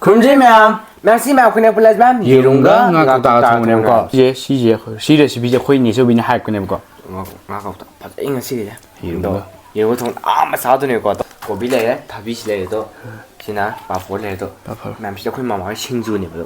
ꯈꯨꯔꯨꯝꯖꯩ ꯃꯌꯥꯝ ꯃꯌꯥꯝ ꯑꯩꯈꯣꯏꯅ ꯄꯨꯜꯂꯁꯤ ꯃꯌꯥꯝ yerumga nga kouta thongba sije bije khoi ni so bine hype kone ko nga kouta ꯐꯖꯩ ꯉꯁꯤꯒꯤꯁꯦ yerumga ꯊꯣꯡ ꯃꯆꯥꯗꯨꯅꯦꯀꯣ ꯀꯣꯕꯤ ꯂꯩꯔꯦ ꯊꯕꯤꯁꯤ ꯂꯩꯔꯦꯗꯣ ꯁꯤꯅ ꯄꯥꯐꯣꯔ ꯂꯩꯔꯦꯗꯣ ꯃꯌꯥꯝꯁꯤꯗ ꯑꯩꯈꯣꯏ ꯃꯃꯥ ꯍꯣꯏ ꯁꯤꯡꯖꯨꯅꯦꯕꯗꯣ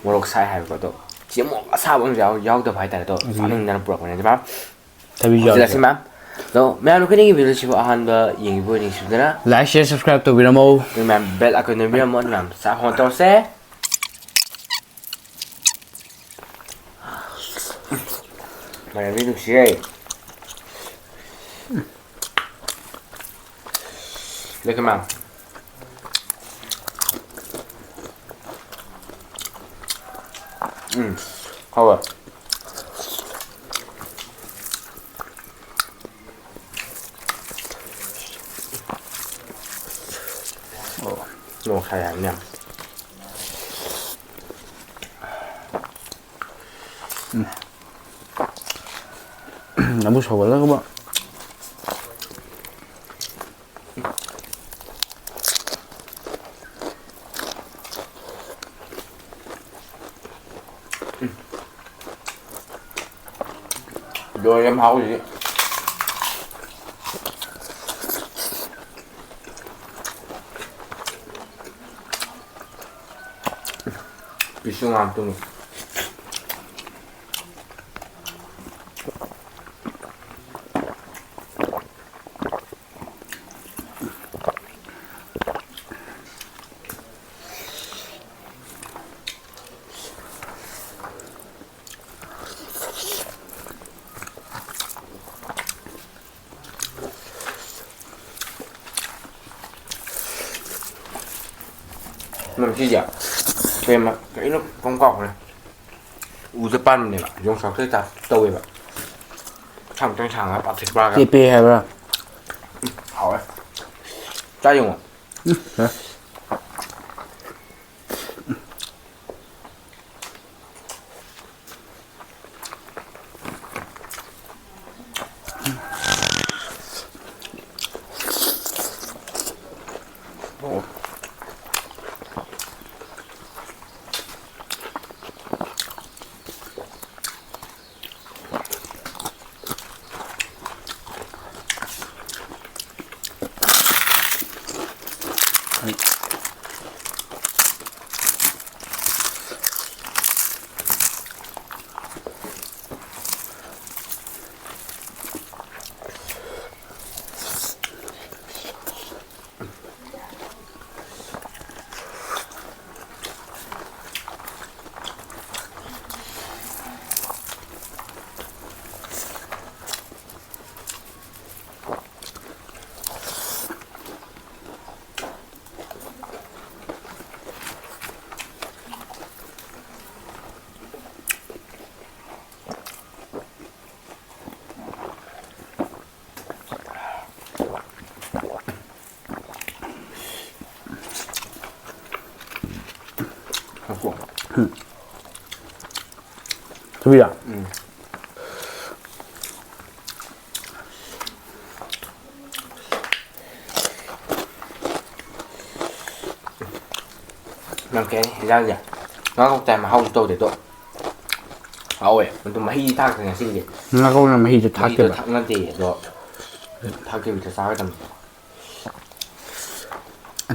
ꯃꯣꯔꯣꯛ ꯁꯥꯏ ꯍꯥꯏꯕꯗꯣ ꯁꯤ ꯃꯣꯔꯣꯛ ꯑꯁꯥꯕ ꯑꯃꯁꯨ ꯌꯥꯎꯗꯕ ꯍꯥꯏꯇꯥꯔꯦꯗꯣ ꯆꯥꯅꯤꯡꯗꯅ ꯄꯨꯔꯛꯄꯅꯦ ꯃꯌꯥꯝ ꯍꯧꯖꯤꯜꯂꯁꯤ ꯃꯌꯥꯝ ꯑꯗꯣ ꯃꯌꯥꯝ ꯑꯩꯈꯣꯏꯅ ꯚꯤꯗꯤꯑꯣꯁꯤꯕꯨ ꯑꯍꯥꯟꯕ ꯌꯦꯡꯉꯤꯕ ꯑꯣꯏꯅꯤꯡꯁꯤꯗꯅ like share subscribe tꯧꯕꯤꯔꯝꯃꯣ ꯃꯌꯥꯝ ꯕꯦꯜ ꯑꯩꯀꯣꯟ ꯅꯝꯕꯤꯔꯝꯃꯣ ꯃꯌꯥꯝ ꯆꯥꯛ ꯍꯣꯟ ꯇꯧꯔꯁꯦ ꯃꯌꯥꯝꯗꯤ ꯅꯨꯡꯁꯤꯌꯦ Look at how it? Oh, no, kaya niya. Nabos ko wala ba? Rồi em hao gì? Bị sung làm tôi. Làm chi vậy? Xem mà cái nó con cọc này u Japan này bạn dùng sáu cái tạt tôi bạn chẳng trang chẳng là bạn thịt ba cái TP hay ba hỏi trái dùng à Thôi à? làm cái này ra gì nó không tại mà hao tôi để tôi hao ấy mình tôi mấy thang cái này xin gì Nga ko na mahi thak cái ba. thằng nó thì rồi thang cái bị sao cái tầm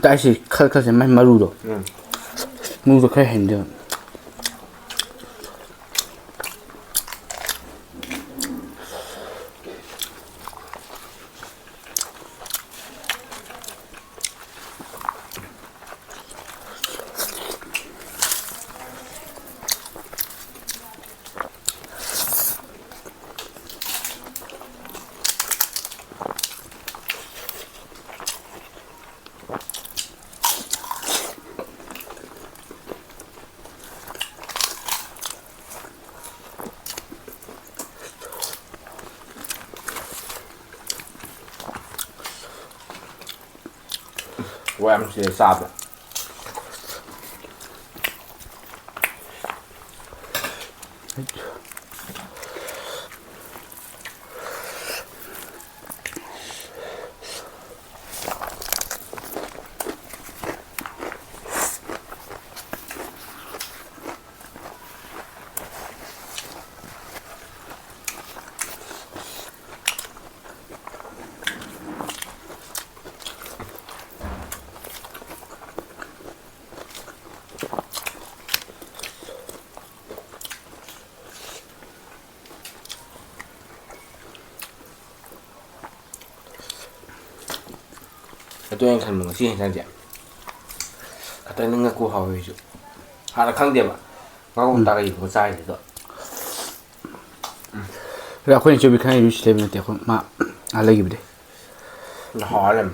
Ta si khal khal se mai maru do. Mu do khai hen de. của em sẽ sạp rồi. ꯑꯗꯨ ꯑꯩꯅ ꯈꯟꯕ ꯉꯁꯤ ꯍꯦꯟꯖꯥꯡꯁꯦ ꯈꯛꯇꯪ ꯉꯛꯀꯨ ꯍꯥꯎꯋꯤꯁꯨ ꯍꯥꯟꯅ ꯈꯪꯗꯦꯕ ꯉꯥꯒꯣꯝ ꯇꯥꯔꯛꯏꯕ ꯆꯥꯏꯁꯤꯗꯣ ꯑꯩꯈꯣꯏꯅ ꯆꯨꯕꯤ ꯈꯪꯉꯤ use ꯂꯩꯕ ꯅꯠꯇꯦ ꯑꯩꯈꯣꯏ ꯃꯥ ꯂꯩꯈꯤꯕꯗꯤ ꯍꯥꯎꯔꯦ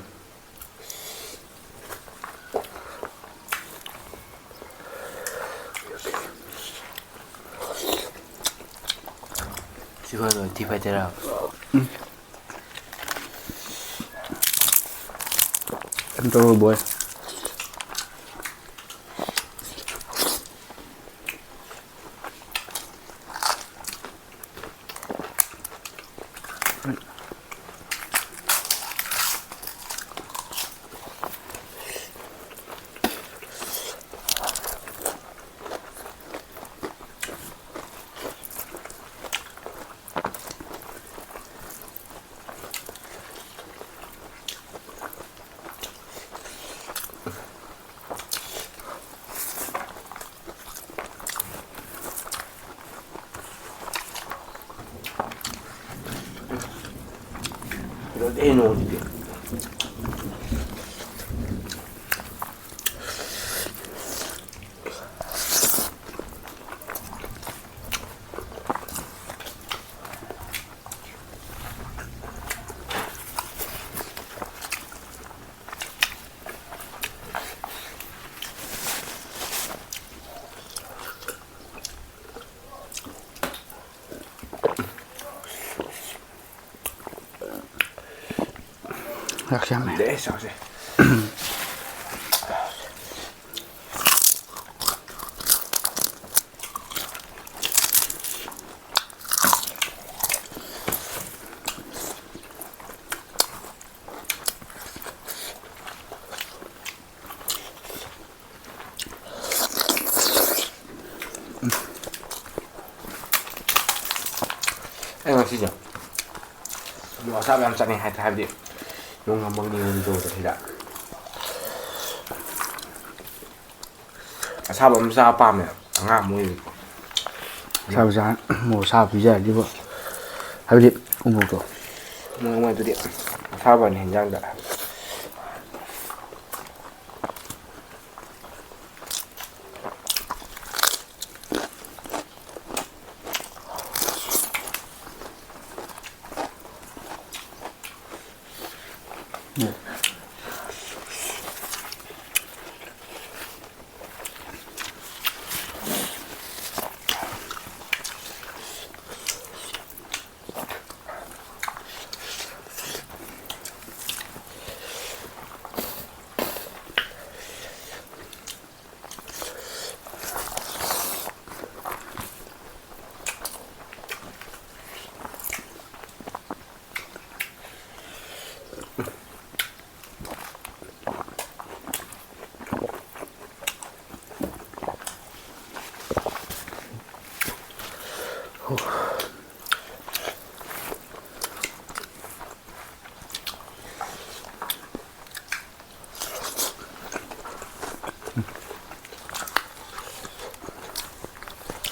시간은 디바이드라. Em trâu bồi. 이거 내놓으지. 역시 하네. 네, 역시. 이거 진짜 뭐 와사비 한 잔에 하여튼 용한 먹는 운동도 해라. 사람 엄사 밤에 안 모이. 사부자 뭐 사부자 이거 하루에 공부도. 뭐 들이 사반 현장다.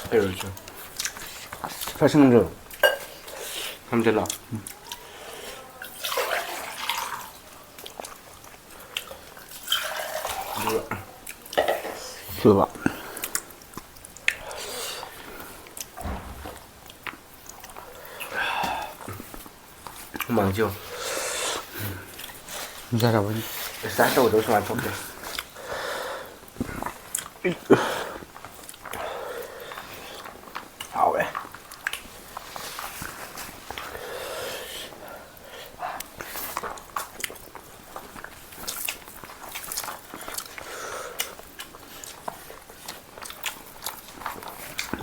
배우죠. 사실은 감질나. 좋아. 망죠. 잘하보니. 살짝 오도서 안 좋게. 아 왜?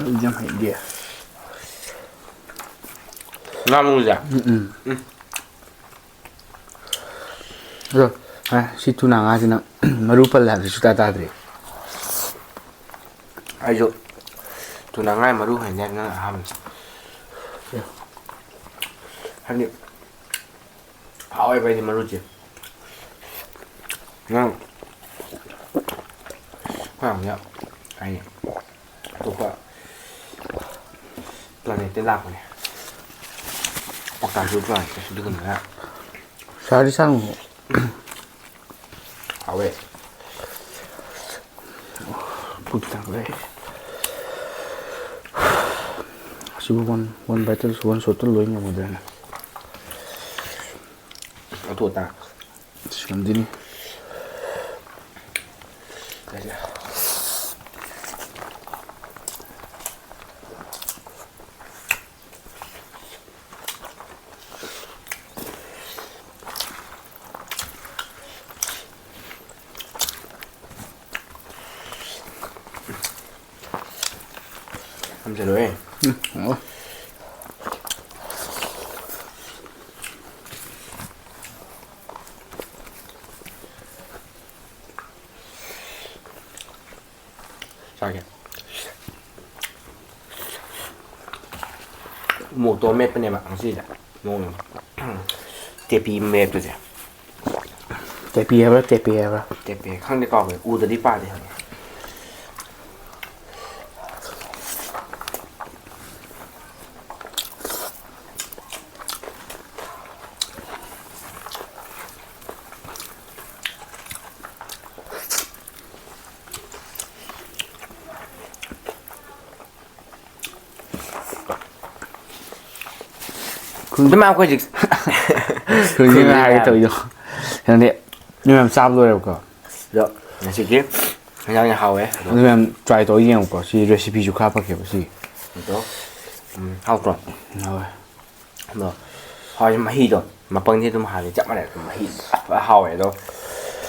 이제 이게. 나 먹자. 그래서 시투 나가지는 마루팔 하기 수다다들이. 아이죠. 두나가이 마루 했냐는 함. 아니 아와이 바이 마루지. 그냥 그냥 아니 또가 플라네트 라고네. 아까 저 플라네트 누구냐? 살이 사는 거. 하웨. Puta que. Sibu one battle one shot to loin mo dana. Atu ta. Siam dini. 감자로에. 자게. 뭐 또 몇 번에 막 안시자. 뭐 대비 몇 번째. Tepi hebra, tepi hebra. 대비 한대 가고 우들이 빠지. 근데 막 거지. 그게 하게 또 이거. 근데 누면 쌉로 해볼까? 저, 나시기 그냥 하웨. 누면 try 또 이행 볼까? 시 레시피 좀 가볼게 보시. 또, 하고 나와. 너, 하지 마 히도. 마 빵지 좀 하지 잡마 래. 마 히. 하웨 도.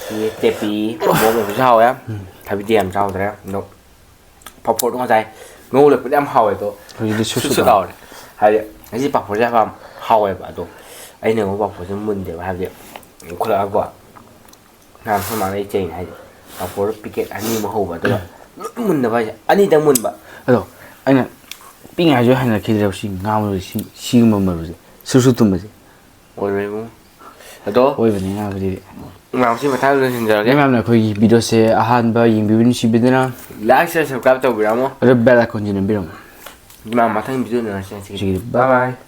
이 대비 뭐가 하웨야? 답이 디엠 자오더라. 너. 밥포 동 하자. 노력 그냥 하웨도. 이제 수수 나오래. 하지. 이제 밥포 잡아 하웨 봐도. 아이는 뭐 밥포 좀 문제 하지. 콜라고. làm sao mà lấy tiền hay à phố picket anh đi mà hầu vào đó mình là vậy anh đi đang mình bạn rồi anh này pin ngày rồi hay là khi đâu xin ngao rồi xin mà rồi su tum mà gì ôi vậy không đó ôi vậy ngao vậy làm sao mà thay đổi hiện giờ cái em này khơi video sẽ ahan ba yin bibin si bidena like share subscribe tàu bị đâu mà rồi bella con gì nữa biết không nhưng mà thay video nữa sẽ bye bye